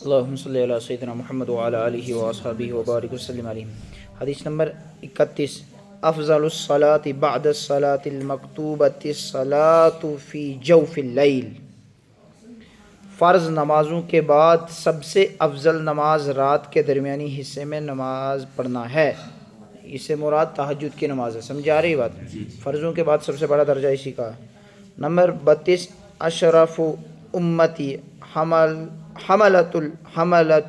اللہم صلی علی سیدنا محمد وعلی آلہ واصحابہ وبارک وسلم علیہ۔ حدیث نمبر 31، افضل الصلاة بعد الصلاة المکتوبۃ الصلاة فی جوف اللیل۔ فرض نمازوں کے بعد سب سے افضل نماز رات کے درمیانی حصے میں نماز پڑھنا ہے۔ اس سے مراد تہجد کی نماز ہے۔ سمجھ آ رہی بات؟ فرضوں کے بعد سب سے بڑا درجہ اسی کا ہے۔ نمبر 32، اشرف امتی حملۃ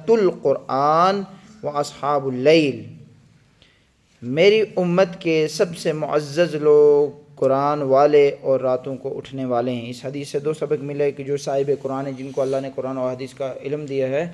القرآن و اصحاب اللیل۔ میری امت کے سب سے معزز لوگ قرآن والے اور راتوں کو اٹھنے والے ہیں۔ اس حدیث سے دو سبق ملے کہ جو صاحب قرآن ہیں، جن کو اللہ نے قرآن و حدیث کا علم دیا ہے،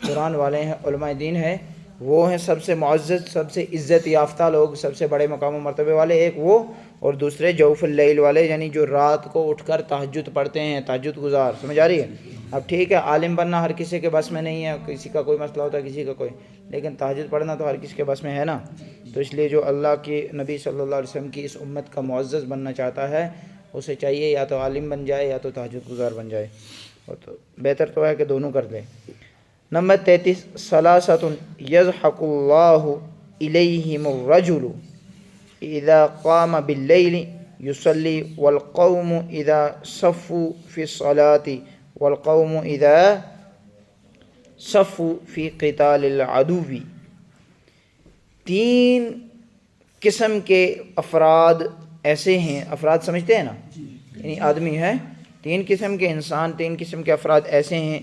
قرآن والے ہیں، علماء دین ہیں، وہ ہیں سب سے معزز، سب سے عزت یافتہ لوگ، سب سے بڑے مقام و مرتبے والے، ایک وہ، اور دوسرے جوف اللیل والے، یعنی جو رات کو اٹھ کر تہجد پڑھتے ہیں، تہجد گزار۔ سمجھ آ رہی ہے؟ اب ٹھیک ہے، عالم بننا ہر کسی کے بس میں نہیں ہے، کسی کا کوئی مسئلہ ہوتا ہے، کسی کا کوئی، لیکن تہجد پڑھنا تو ہر کسی کے بس میں ہے نا۔ تو اس لیے جو اللہ کے نبی صلی اللہ علیہ وسلم کی اس امت کا معزز بننا چاہتا ہے، اسے چاہیے یا تو عالم بن جائے یا تو تہجد گزار بن جائے، اور تو بہتر تو ہے کہ دونوں کر لے۔ نمبر 33، ثلاثۃ یضحک اللہ الیہم الرجل اذا قام باللیل یصلی والقوم اذا صفوا فی الصلاۃ والقوم اذا صفوا فی قتال العدو۔ تین قسم کے افراد ایسے ہیں، افراد سمجھتے ہیں نا، یعنی آدمی ہے، تین قسم کے انسان، تین قسم کے افراد ایسے ہیں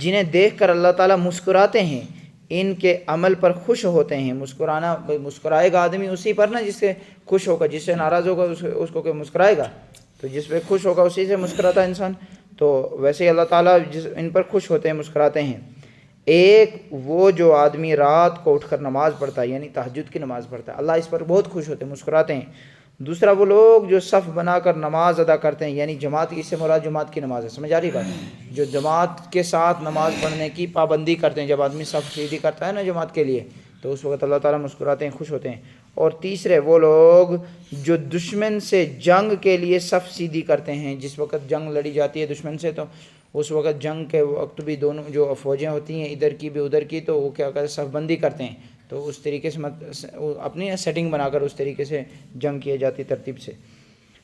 جنہیں دیکھ کر اللہ تعالیٰ مسکراتے ہیں، ان کے عمل پر خوش ہوتے ہیں۔ مسکرانا، مسکرائے گا آدمی اسی پر نا جس سے خوش ہوگا، جس سے ناراض ہوگا اس کو کہ مسکرائے گا، تو جس پہ خوش ہوگا اسی سے مسکراتا ہے انسان۔ تو ویسے ہی اللہ تعالیٰ ان پر خوش ہوتے ہیں، مسکراتے ہیں۔ ایک وہ جو آدمی رات کو اٹھ کر نماز پڑھتا ہے، یعنی تہجد کی نماز پڑھتا ہے، اللہ اس پر بہت خوش ہوتے ہیں، مسکراتے ہیں۔ دوسرا وہ لوگ جو صف بنا کر نماز ادا کرتے ہیں، یعنی جماعت، اس سے مراد جماعت کی نماز ہے۔ سمجھ آ رہی بات؟ جو جماعت کے ساتھ نماز پڑھنے کی پابندی کرتے ہیں، جب آدمی صف سیدھی کرتا ہے نا جماعت کے لیے، تو اس وقت اللہ تعالیٰ مسکراتے ہیں، خوش ہوتے ہیں۔ اور تیسرے وہ لوگ جو دشمن سے جنگ کے لیے صف سیدھی کرتے ہیں، جس وقت جنگ لڑی جاتی ہے دشمن سے، تو اس وقت جنگ کے وقت بھی دونوں جو فوجیں ہوتی ہیں، ادھر کی بھی ادھر کی، تو وہ کیا کرتے ہیں، صف بندی کرتے ہیں، تو اس طریقے سے اپنی سیٹنگ بنا کر اس طریقے سے جنگ کی جاتی ترتیب سے۔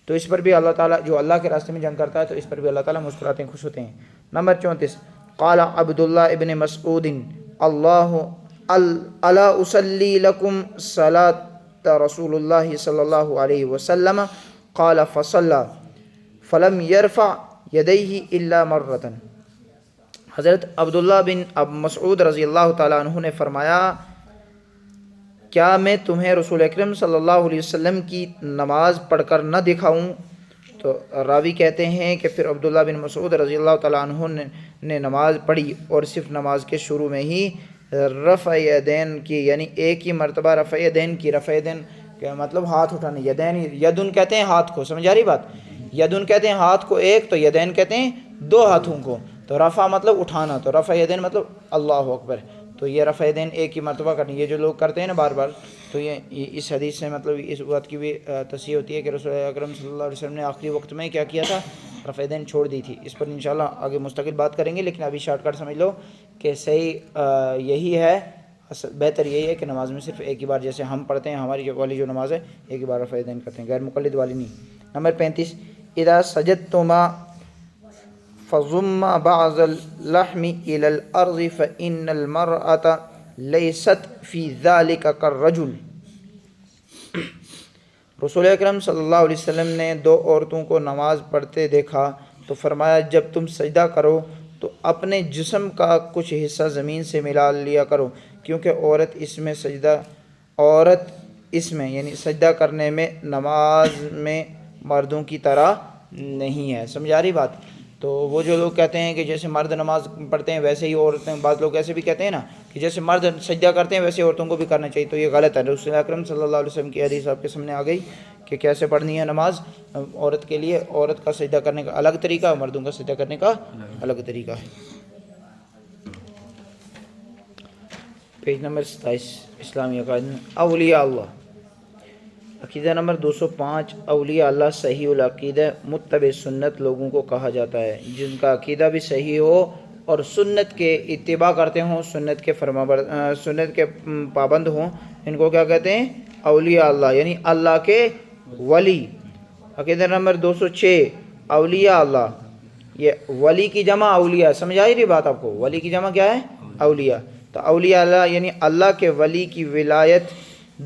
تو اس پر بھی اللہ تعالیٰ، جو اللہ کے راستے میں جنگ کرتا ہے، تو اس پر بھی اللہ تعالیٰ مسکراتے ہیں، خوش ہوتے ہیں۔ نمبر 34، قال عبداللہ ابن مسعود اللہ الا اصلی لکم صلاۃ رسول اللہ صلی اللہ علیہ وسلم قال فصلی فلم یرفع یدیہ الا مرۃ۔ حضرت عبداللہ بن مسعود رضی اللہ تعالیٰ عنہ نے فرمایا، کیا میں تمہیں رسول اکرم صلی اللہ علیہ وسلم کی نماز پڑھ کر نہ دکھاؤں؟ تو راوی کہتے ہیں کہ پھر عبداللہ بن مسعود رضی اللہ تعالیٰ عنہ نے نماز پڑھی، اور صرف نماز کے شروع میں ہی رفع یدین کی، یعنی ایک ہی مرتبہ رفع یدین کی۔ رفع یدین کا مطلب ہاتھ اٹھانے، یدین، یدن کہتے ہیں ہاتھ کو، سمجھ آ رہی بات؟ یدن کہتے ہیں ہاتھ کو ایک، تو یدین کہتے ہیں دو ہاتھوں کو۔ تو رفع مطلب اٹھانا، تو رفع یدین مطلب اللہ اکبر۔ تو یہ رفع یدین ایک ہی مرتبہ کرنی، یہ جو لوگ کرتے ہیں نا بار بار، تو یہ اس حدیث سے مطلب اس بات کی بھی تصحیح ہوتی ہے کہ رسول اکرم صلی اللہ علیہ وسلم نے آخری وقت میں کیا کیا تھا، رفع یدین چھوڑ دی تھی۔ اس پر انشاءاللہ آگے مستقل بات کریں گے، لیکن ابھی شارٹ کٹ سمجھ لو کہ صحیح یہی ہے، بہتر یہی ہے کہ نماز میں صرف ایک ہی بار، جیسے ہم پڑھتے ہیں ہماری والی جو نماز ہے، ایک ہی بار رفع یدین کرتے ہیں، غیر مقلد والی نہیں۔ نمبر 35، اذا سجدتما فضم بعض اللحم الى الارض فان المرأة لیست فی ذلک کالرجل۔ رسول اکرم صلی اللہ علیہ وسلم نے دو عورتوں کو نماز پڑھتے دیکھا تو فرمایا، جب تم سجدہ کرو تو اپنے جسم کا کچھ حصہ زمین سے ملا لیا کرو، کیونکہ عورت اس میں یعنی سجدہ کرنے میں نماز میں مردوں کی طرح نہیں ہے۔ سمجھ آ رہی بات؟ تو وہ جو لوگ کہتے ہیں کہ جیسے مرد نماز پڑھتے ہیں ویسے ہی عورتیں، بعض لوگ ایسے بھی کہتے ہیں نا کہ جیسے مرد سجدہ کرتے ہیں ویسے عورتوں کو بھی کرنا چاہیے، تو یہ غلط ہے۔ رسول اکرم صلی اللہ علیہ وسلم کی حدیث آپ کے سامنے آ گئی کہ کیسے پڑھنی ہے نماز عورت کے لیے۔ عورت کا سجدہ کرنے کا الگ طریقہ ہے، مردوں کا سجدہ کرنے کا الگ طریقہ ہے۔ پیج نمبر 27، اسلامی عقائد میں اولیاء اللہ، عقیدہ نمبر 205، اولیاء اللہ صحیح العقیدہ متبع سنت لوگوں کو کہا جاتا ہے، جن کا عقیدہ بھی صحیح ہو اور سنت کے اتباع کرتے ہوں، سنت کے پابند ہوں، ان کو کیا کہتے ہیں؟ اولیاء اللہ، یعنی اللہ کے ولی۔ عقیدہ نمبر 206 اولیاء اللہ، یہ ولی کی جمع اولیاء، سمجھ آئی رہی بات آپ کو؟ ولی کی جمع کیا ہے؟ اولیاء۔ تو اولیاء اللہ یعنی اللہ کے ولی کی ولایت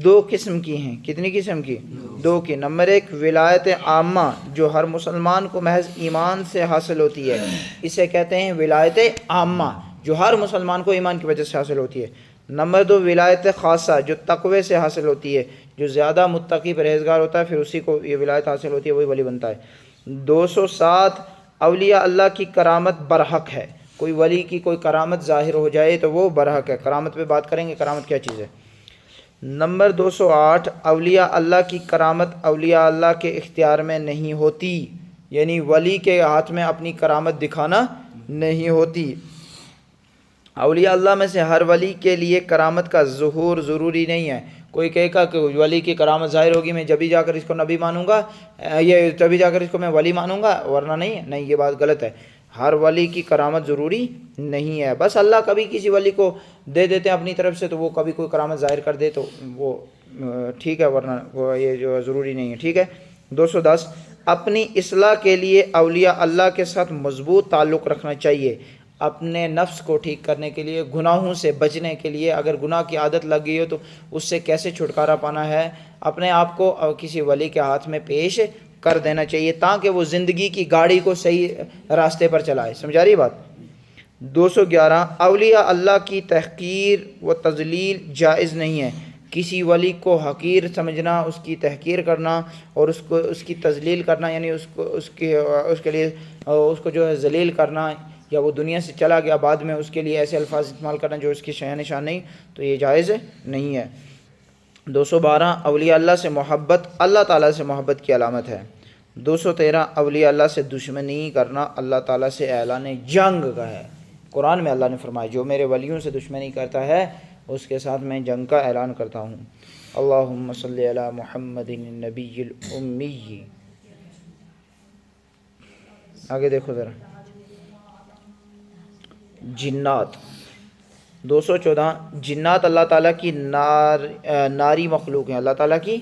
دو قسم کی ہیں۔ کتنی قسم کی؟ دو کی۔ نمبر ایک ولایت عامہ، جو ہر مسلمان کو محض ایمان سے حاصل ہوتی ہے، اسے کہتے ہیں ولایت عامہ، جو ہر مسلمان کو ایمان کی وجہ سے حاصل ہوتی ہے۔ نمبر دو ولایت خاصہ، جو تقوی سے حاصل ہوتی ہے، جو زیادہ متقی پرہیزگار ہوتا ہے پھر اسی کو یہ ولایت حاصل ہوتی ہے، وہی ولی بنتا ہے۔ 207 اولیاء اللہ کی کرامت برحق ہے، کوئی ولی کی کوئی کرامت ظاہر ہو جائے تو وہ برحق ہے۔ کرامت پہ بات کریں گے، کرامت کیا چیز ہے۔ نمبر 208 اولیاء اللہ کی کرامت اولیاء اللہ کے اختیار میں نہیں ہوتی، یعنی ولی کے ہاتھ میں اپنی کرامت دکھانا نہیں ہوتی۔ اولیاء اللہ میں سے ہر ولی کے لیے کرامت کا ظہور ضروری نہیں ہے۔ کوئی کہے گا کہ ولی کی کرامت ظاہر ہوگی میں جبھی جا کر اس کو نبی مانوں گا، یہ تبھی جا کر اس کو میں ولی مانوں گا، ورنہ نہیں ہے۔ نہیں، یہ بات غلط ہے۔ ہر ولی کی کرامت ضروری نہیں ہے، بس اللہ کبھی کسی ولی کو دے دیتے ہیں اپنی طرف سے تو وہ کبھی کوئی کرامت ظاہر کر دے تو وہ ٹھیک ہے، ورنہ وہ یہ جو ضروری نہیں ہے، ٹھیک ہے۔ 210 اپنی اصلاح کے لیے اولیاء اللہ کے ساتھ مضبوط تعلق رکھنا چاہیے، اپنے نفس کو ٹھیک کرنے کے لیے، گناہوں سے بچنے کے لیے۔ اگر گناہ کی عادت لگ گئی ہو تو اس سے کیسے چھٹکارا پانا ہے؟ اپنے آپ کو کسی ولی کے ہاتھ میں پیش کر دینا چاہیے تاکہ وہ زندگی کی گاڑی کو صحیح راستے پر چلائے۔ سمجھا رہی بات؟ 211 اولیاء اللہ کی تحقیر و تذلیل جائز نہیں ہے، کسی ولی کو حقیر سمجھنا، اس کی تحقیر کرنا اور اس کی تذلیل کرنا، یعنی اس کے لیے اس کو جو ہے ذلیل کرنا، یا وہ دنیا سے چلا گیا بعد میں اس کے لیے ایسے الفاظ استعمال کرنا جو اس کی شأن نشان نہیں، تو یہ جائز نہیں ہے۔ 212 اولیاء اللہ سے محبت اللہ تعالیٰ سے محبت کی علامت ہے۔ 213 اولیاء اللہ سے دشمنی کرنا اللہ تعالیٰ سے اعلان جنگ کا ہے۔ قرآن میں اللہ نے فرمایا جو میرے ولیوں سے دشمنی کرتا ہے اس کے ساتھ میں جنگ کا اعلان کرتا ہوں۔ اللہم صلی علی محمد النبی الامی۔ آگے دیکھو ذرا، جنات 214 جنات اللہ تعالیٰ کی ناری مخلوق ہیں۔ اللہ تعالیٰ کی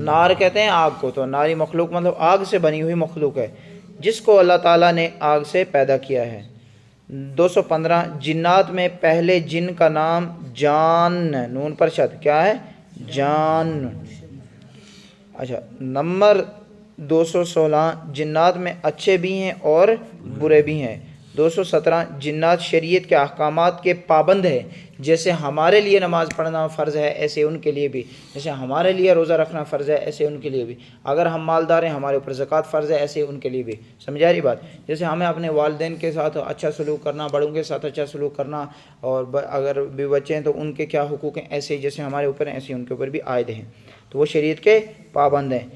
نار کہتے ہیں آگ کو، تو ناری مخلوق مطلب آگ سے بنی ہوئی مخلوق ہے جس کو اللہ تعالیٰ نے آگ سے پیدا کیا ہے۔ 215 جنات میں پہلے جن کا نام جان، نون پر شد، کیا ہے؟ جان۔ اچھا، نمبر 216 جنات میں اچھے بھی ہیں اور برے بھی ہیں۔ 217 جنات شریعت کے احکامات کے پابند ہے، جیسے ہمارے لیے نماز پڑھنا فرض ہے ایسے ان کے لیے بھی، جیسے ہمارے لیے روزہ رکھنا فرض ہے ایسے ان کے لیے بھی، اگر ہم مالدار ہیں ہمارے اوپر زکوٰۃ فرض ہے ایسے ان کے لیے بھی۔ سمجھا رہی بات؟ جیسے ہمیں اپنے والدین کے ساتھ اچھا سلوک کرنا، بڑوں کے ساتھ اچھا سلوک کرنا، اور اگر بھی بچے ہیں تو ان کے کیا حقوق ہیں، ایسے جیسے ہمارے اوپر ہیں ایسے ان کے اوپر بھی عائد ہیں، تو وہ شریعت کے پابند ہیں۔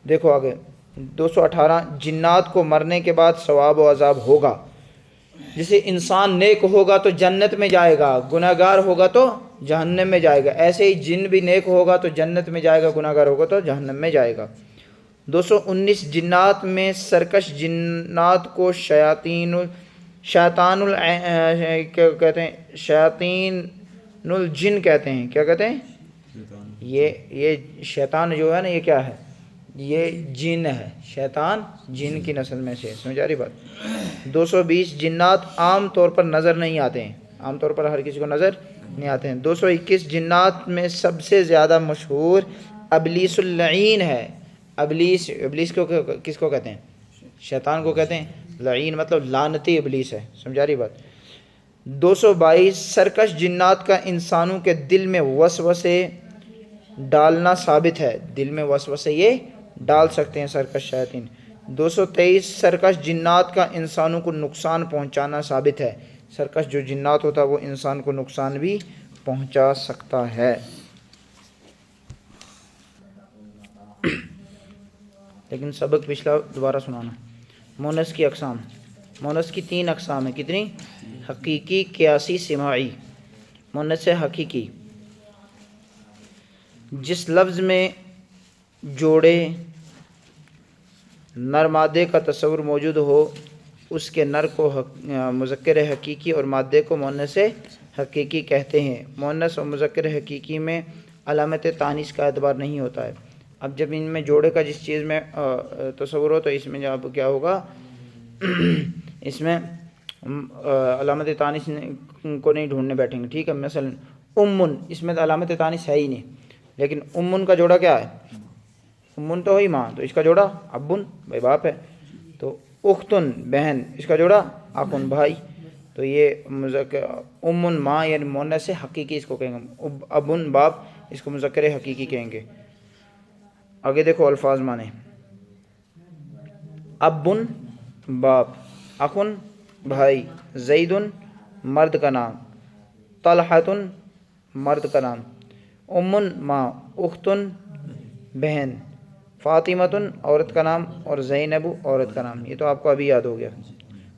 دیکھو آگے 218 جنات کو مرنے کے بعد ثواب و عذاب ہوگا، جیسے انسان نیک ہوگا تو جنت میں جائے گا، گناہ گار ہوگا تو جہنم میں جائے گا، ایسے ہی جن بھی نیک ہوگا تو جنت میں جائے گا، گناہ گار ہوگا تو جہنم میں جائے گا۔ 219 جنات میں سرکش جنات کو شیاطین کہتے ہیں، شیاطین الجن کہتے ہیں۔ کیا کہتے ہیں؟ یہ شیطان جو ہے نا، یہ کیا ہے؟ یہ جن ہے، شیطان جن کی نسل میں سے۔ سمجھا رہی بات؟ 220 جنات عام طور پر نظر نہیں آتے ہیں، عام طور پر ہر کسی کو نظر نہیں آتے ہیں۔ 221 جنات میں سب سے زیادہ مشہور ابلیس اللعین ہے۔ ابلیس کو کس کو کہتے ہیں؟ شیطان کو کہتے ہیں۔ لعین مطلب لعنتی ابلیس ہے۔ سمجھا رہی بات؟ 222 سرکش جنات کا انسانوں کے دل میں وسوسے ڈالنا ثابت ہے، دل میں وسوسے یہ ڈال سکتے ہیں سرکش شیاطین۔ 223 سرکش جنات کا انسانوں کو نقصان پہنچانا ثابت ہے، سرکش جو جنات ہوتا ہے وہ انسان کو نقصان بھی پہنچا سکتا ہے۔ لیکن سبق پچھلا دوبارہ سنانا۔ مونس کی اقسام، مونس کی 3 اقسام ہیں۔ کتنی؟ حقیقی، قیاسی، سماعی۔ مونس حقیقی جس لفظ میں جوڑے نر مادے کا تصور موجود ہو اس کے نر کو مذکر حقیقی اور مادے کو مؤنث حقیقی کہتے ہیں۔ مؤنث اور مذکر حقیقی میں علامت تانیث کا اعتبار نہیں ہوتا ہے۔ اب جب ان میں جوڑے کا جس چیز میں تصور ہو تو اس میں جب کیا ہوگا، اس میں علامت تانیث کو نہیں ڈھونڈنے بیٹھیں گے، ٹھیک ہے۔ مثلا امن، اس میں علامت تانیث ہے ہی نہیں، لیکن امن کا جوڑا کیا ہے؟ امن تو ہوئی ماں، تو اس کا جوڑا ابن، بھائی باپ ہے۔ تو اختن بہن، اس کا جوڑا اخن بھائی۔ تو یہ مذکر امن ماں یعنی مؤنث حقیقی اس کو کہیں گے، ابن باپ اس کو مذکر حقیقی کہیں گے۔ آگے دیکھو الفاظ مانے، ابن باپ، اخن بھائی، زیدن مرد کا نام، طلحۃ مرد کا نام، امن ماں، اختن بہن، فاطمۃ عورت کا نام، اور زینب عورت کا نام۔ یہ تو آپ کو ابھی یاد ہو گیا۔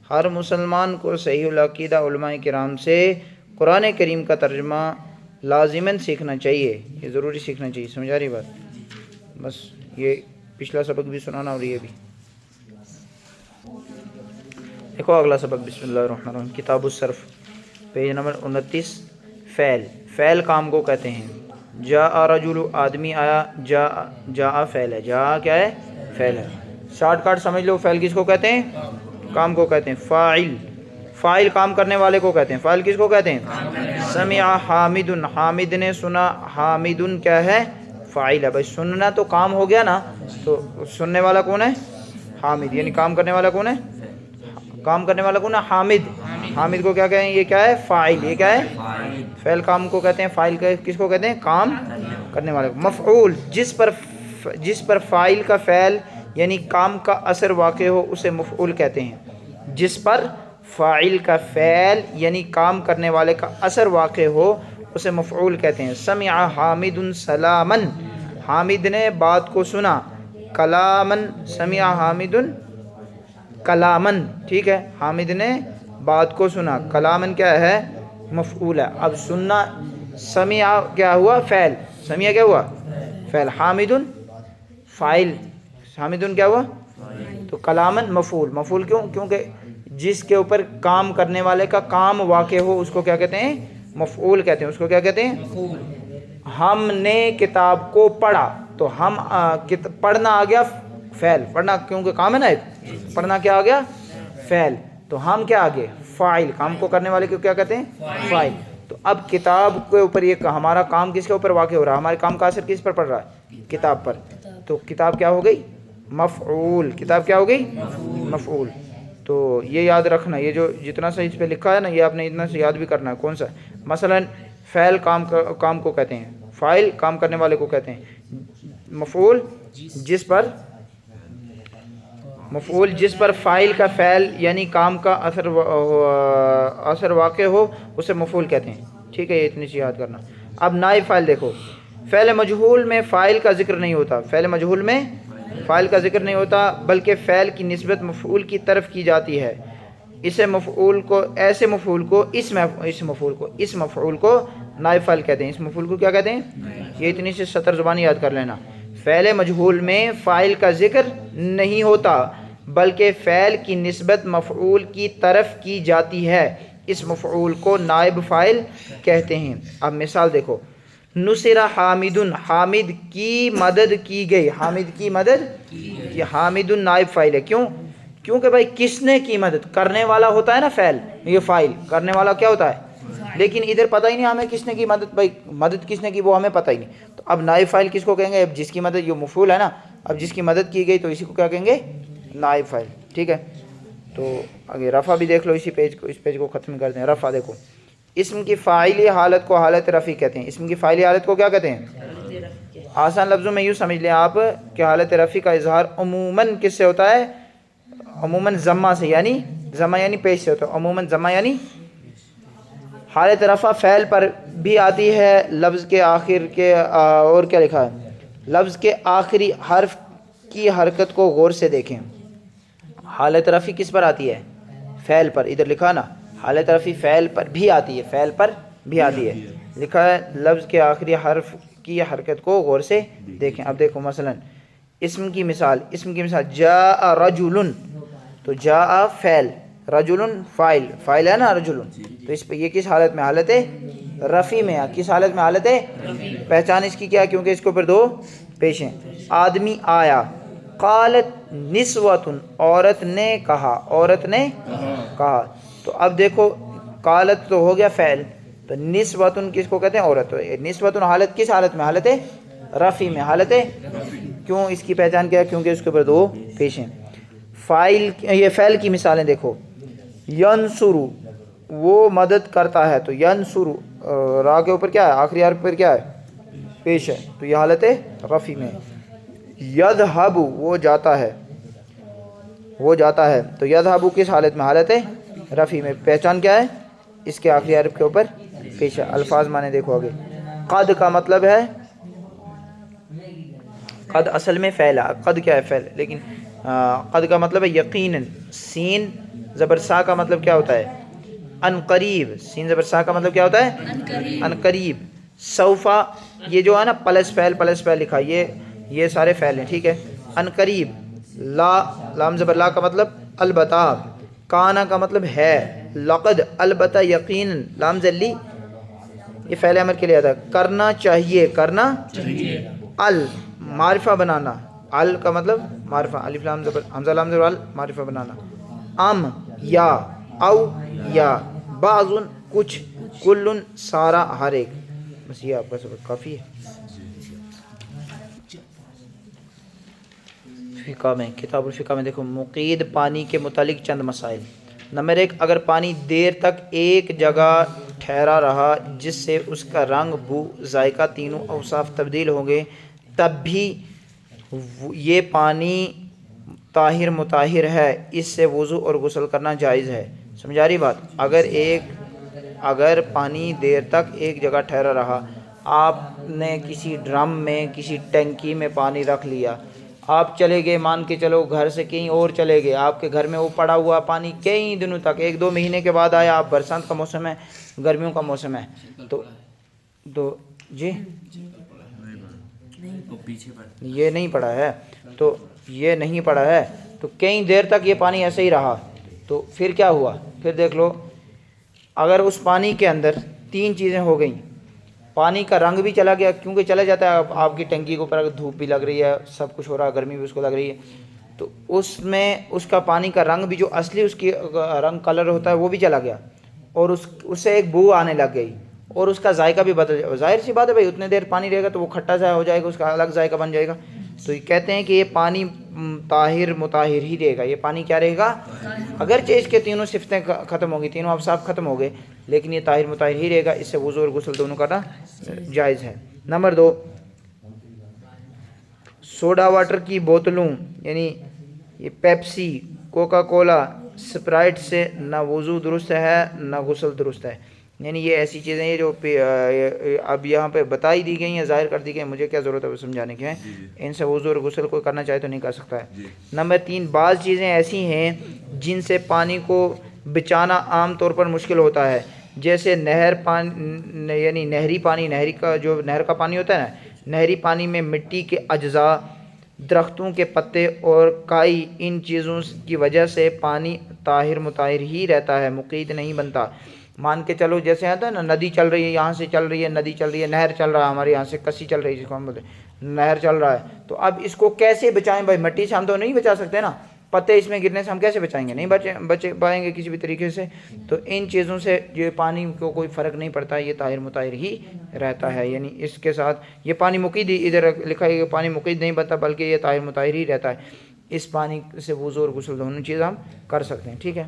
ہر مسلمان کو صحیح العقیدہ علماء کرام سے قرآن کریم کا ترجمہ لازماً سیکھنا چاہیے، یہ ضروری سیکھنا چاہیے۔ سمجھ آ رہی بات؟ بس یہ پچھلا سبق بھی سنانا اور یہ بھی دیکھو۔ اگلا سبق بسم اللہ الرحمن الرحیم، کتاب الصرف، پیج نمبر 29۔ فعل، فعل کام کو کہتے ہیں۔ جاء رجل، آدمی آیا، جاء فعل ہے، جاء کیا ہے؟ فعل ہے۔ شارٹ کٹ سمجھ لو، فعل کس کو کہتے ہیں؟ کام کو کہتے ہیں۔ فاعل، فاعل کام کرنے والے کو کہتے ہیں۔ فاعل کس کو کہتے ہیں؟ سمع حامد، حامد نے سنا، حامد کیا ہے؟ فاعل ہے۔ بھائی سننا تو کام ہو گیا نا، تو سننے والا کون ہے؟ حامد، یعنی کام کرنے والا کون ہے؟ کام کرنے والا کون ہے؟ حامد۔ حامد کو کیا کہیں؟ یہ کیا ہے؟ فاعل۔ یہ کیا ہے؟ فعل کام کو کہتے ہیں۔ فاعل کس کو کہتے ہیں؟ کام کرنے والے کو۔ مفعول، جس پر فاعل کا فعل یعنی کام کا اثر واقع ہو اسے مفعول کہتے ہیں۔ جس پر فاعل کا فعل یعنی کام کرنے والے کا اثر واقع ہو اسے مفعول کہتے ہیں۔ سمع حامد سلاما، حامد نے بات کو سنا۔ کلاما، سمع حامد کلامن، ٹھیک ہے، حامد نے بات کو سنا۔ کلامن کیا ہے؟ مفعول ہے۔ اب سننا، سمع کیا ہوا؟ فعل، سمع کیا ہوا؟ فعل، حامد فاعل، حامد کیا ہوا؟ تو کلامن مفعول۔ مفعول کیوں؟ کیونکہ جس کے اوپر کام کرنے والے کا کام واقع ہو اس کو کیا کہتے ہیں؟ مفعول کہتے ہیں۔ اس کو کیا کہتے ہیں؟ ہم نے کتاب کو پڑھا، تو ہم پڑھنا آ گیا فعل، پڑھنا کیونکہ کام ہے نا ایک، پڑھنا کیا آ گیا؟ فعل۔ تو ہم کیا آگے؟ فاعل، کام کو کرنے والے کو کیا کہتے ہیں؟ فاعل۔ تو اب کتاب کے اوپر یہ ہمارا کام کس کے اوپر واقع ہو رہا ہے؟ ہمارے کام کا اثر کس پر پڑ رہا ہے؟ کتاب پر۔ تو کتاب کیا ہو گئی؟ مفعول۔ کتاب کیا ہو گئی؟ مفعول۔ تو یہ یاد رکھنا، یہ جو جتنا سا اس پہ لکھا ہے نا، یہ آپ نے اتنا سے یاد بھی کرنا ہے۔ کون سا؟ مثلا فعل کام کو کہتے ہیں، فاعل کام کرنے والے کو کہتے ہیں، مفعول جس پر فاعل کا فعل یعنی کام کا اثر واقع ہو اسے مفعول کہتے ہیں، ٹھیک ہے، یہ اتنی سی یاد کرنا۔ اب نائب فاعل دیکھو، فعل مجہول میں فاعل کا ذکر نہیں ہوتا، فعل مجہول میں فاعل کا ذکر نہیں ہوتا بلکہ فعل کی نسبت مفعول کی طرف کی جاتی ہے۔ اس مفعول کو نائب فاعل کہتے ہیں۔ اس مفعول کو کیا کہتے ہیں؟ یہ اتنی سی سطر زبانی یاد کر لینا۔ فعل مجہول میں فاعل کا ذکر نہیں ہوتا بلکہ فعل کی نسبت مفعول کی طرف کی جاتی ہے، اس مفعول کو نائب فاعل کہتے ہیں۔ اب مثال دیکھو، نصر حامد، حامد کی مدد کی گئی، حامد کی مدد کی، حامد نائب فاعل ہے۔ کیوں؟ کیونکہ بھائی کس نے کی مدد؟ کرنے والا ہوتا ہے نا فعل، یہ فاعل، کرنے والا کیا ہوتا ہے؟ لیکن ادھر پتہ ہی نہیں ہمیں کس نے کی مدد، بھائی مدد کس نے کی وہ ہمیں پتہ ہی نہیں۔ تو اب نائب فاعل کس کو کہیں گے؟ اب جس کی مدد، یہ مفعول ہے نا، اب جس کی مدد کی گئی تو اسی کو کیا کہیں گے؟ نائب فاعل، ٹھیک ہے۔ تو آگے رفع بھی دیکھ لو، اسی پیج کو، اس پیج کو ختم کر دیں۔ رفع دیکھو، اسم کی فاعلی حالت کو حالت رفع کہتے ہیں۔ اسم کی فاعلی حالت کو کیا کہتے ہیں؟ آسان لفظوں میں یوں سمجھ لیں آپ کہ حالت رفع کا اظہار عموماً کس سے ہوتا ہے؟ عموماً ضمہ سے، یعنی ضمہ یعنی پیش سے ہوتا ہے، عموماً ضمہ یعنی۔ حالت رفع فعل پر بھی آتی ہے، لفظ کے آخر کے، اور کیا لکھا ہے؟ لفظ کے آخری حرف کی حرکت کو غور سے دیکھیں۔ حالت رفع کس پر آتی ہے؟ فعل پر، ادھر لکھا نا، حالت رفع فعل پر بھی آتی ہے، فعل پر بھی آتی ہے، لکھا ہے لفظ کے آخری حرف کی حرکت کو غور سے دیکھیں۔ اب دیکھو مثلا اسم کی مثال، جاء رجل، تو جاء فعل، رجل فائل، فائل ہے نا رجل، تو اس پہ یہ کس حالت میں؟ حالت رفع میں ہے. کس حالت میں؟ حالت پہچان اس کی کیا؟ کیونکہ اس کے اوپر دو پیش ہیں. آدمی آیا. قالت نسوۃ، عورت نے کہا، عورت نے کہا. تو اب دیکھو قالت تو ہو گیا فعل، تو نسوۃ کس کو کہتے ہیں؟ عورت. نسوۃ حالت کس حالت میں؟ حالت رفع میں. حالت کیوں اس کی پہچان کیا ہے؟ کیونکہ اس کے اوپر دو پیش ہیں. فاعل، یہ فعل کی مثالیں دیکھو. ینصر، وہ مدد کرتا ہے، تو ینصر را کے اوپر کیا ہے؟ آخری حرف پر کیا ہے؟ پیش ہے، تو یہ حالت رفع میں. یذهب، وہ جاتا ہے، وہ جاتا ہے، تو یذهب کس حالت میں؟ حالت رفع میں. پہچان کیا ہے؟ اس کے آخری حرف کے اوپر پیش ہے. الفاظ معنی دیکھو آگے. قد کا مطلب ہے، قد اصل میں فعل ہے. قد کیا ہے؟ فعل. لیکن قد کا مطلب ہے یقیناً. سین زبر سا کا مطلب کیا ہوتا ہے؟ ان قریب. سین زبر سا کا مطلب کیا ہوتا ہے؟ ان قریب. سوفا، یہ جو ہے نا پلس فعل، پلس فعل لکھا، یہ سارے فعل ہیں، ٹھیک ہے. ان قریب. لا، لام زبر لا کا مطلب البتہ. کانا کا مطلب ہے. لقد، البتہ یقیناً. لام ذلی یہ فعل امر کے لیے آتا ہے. کرنا چاہیے، کرنا ال، معرفہ بنانا. ال کا مطلب معرفہ. الف لام زبر، حمزہ لام زبر ال، معرفہ بنانا. ام، یا، او، یا. بعض، کچھ. کل، سارا، ہر ایک. بس یہ آپ کا سبق کافی ہے. فقہ میں، کتاب الفقہ میں دیکھو مقید پانی کے متعلق چند مسائل. نمبر 1، اگر پانی دیر تک ایک جگہ ٹھہرا رہا جس سے اس کا رنگ، بو، ذائقہ تینوں اوصاف تبدیل ہوں گے، تب بھی یہ پانی طاہر مطہر ہے، اس سے وضو اور غسل کرنا جائز ہے. سمجھا رہی بات؟ اگر پانی دیر تک ایک جگہ ٹھہرا رہا، آپ نے کسی ڈرم میں، کسی ٹینکی میں پانی رکھ لیا، آپ چلے گئے، مان کے چلو گھر سے کہیں اور چلے گئے، آپ کے گھر میں وہ پڑا ہوا پانی کئی دنوں تک، 1-2 مہینے کے بعد آیا، آپ برسات کا موسم ہے، گرمیوں کا موسم ہے، تو جی یہ نہیں پڑا ہے، تو یہ نہیں پڑا ہے، تو کئی دیر تک یہ پانی ایسے ہی رہا، تو پھر کیا ہوا؟ پھر دیکھ لو، اگر اس پانی کے اندر 3 چیزیں ہو گئیں. پانی کا رنگ بھی چلا گیا، کیونکہ چلا جاتا ہے، آپ کی ٹنکی کے اوپر اگر دھوپ بھی لگ رہی ہے، سب کچھ ہو رہا ہے، گرمی بھی اس کو لگ رہی ہے، تو اس میں اس کا پانی کا رنگ بھی، جو اصلی اس کی رنگ کلر ہوتا ہے، وہ بھی چلا گیا، اور اس سے ایک بو آنے لگ گئی، اور اس کا ذائقہ بھی بدل جائے. ظاہر سی بات ہے بھائی، اتنے دیر پانی رہے گا تو وہ کھٹا سا ہو جائے گا، اس کا الگ ذائقہ بن جائے گا. تو یہ کہتے ہیں کہ یہ پانی طاہر مطہر ہی رہے گا. یہ پانی کیا رہے گا؟ اگرچہ اس کے تینوں صفتیں ختم ہو گئی، تینوں اوصاف ختم ہو گئے، لیکن یہ طاہر مطہر ہی رہے گا. اس سے وضو اور غسل دونوں کرنا جائز ہے. نمبر 2، سوڈا واٹر کی بوتلوں، یعنی یہ پیپسی، کوکا کولا، سپرائٹ سے نہ وضو درست ہے نہ غسل درست ہے. یعنی یہ ایسی چیزیں ہیں جو اب یہاں پہ بتائی دی گئی ہیں، ظاہر کر دی گئی ہیں، مجھے کیا ضرورت ہے وہ سمجھانے کی ہے. ان سے وضو اور غسل کوئی کرنا چاہے تو نہیں کر سکتا ہے. نمبر 3، بعض چیزیں ایسی ہیں جن سے پانی کو بچانا عام طور پر مشکل ہوتا ہے، جیسے نہر پانی، یعنی نہری پانی. نہری کا جو نہر کا پانی ہوتا ہے نا، نہری پانی میں مٹی کے اجزاء، درختوں کے پتے اور کائی، ان چیزوں کی وجہ سے پانی طاہر مطہر ہی رہتا ہے، مقید نہیں بنتا. مان کے چلو جیسے آتا ہے نا، ندی چل رہی ہے، یہاں سے چل رہی ہے، ندی چل رہی ہے، نہر چل رہا ہے، ہمارے یہاں سے کسی چل رہی ہے، جس کو ہم بولتے ہیں نہر چل رہا ہے، تو اب اس کو کیسے بچائیں بھائی؟ مٹی سے ہم تو نہیں بچا سکتے نا، پتے اس میں گرنے سے ہم کیسے بچائیں گے؟ نہیں بچ پائیں گے کسی بھی طریقے سے. تو ان چیزوں سے یہ پانی کو کوئی فرق نہیں پڑتا، یہ طاہر مطہر ہی رہتا ہے. یعنی اس کے ساتھ یہ پانی مقید ہی، ادھر لکھا ہے کہ پانی مقید نہیں بنتا بلکہ یہ طاہر مطہر ہی رہتا ہے. اس پانی سے وضو اور غسل دونوں چیز ہم کر سکتے ہیں. ٹھیک ہے.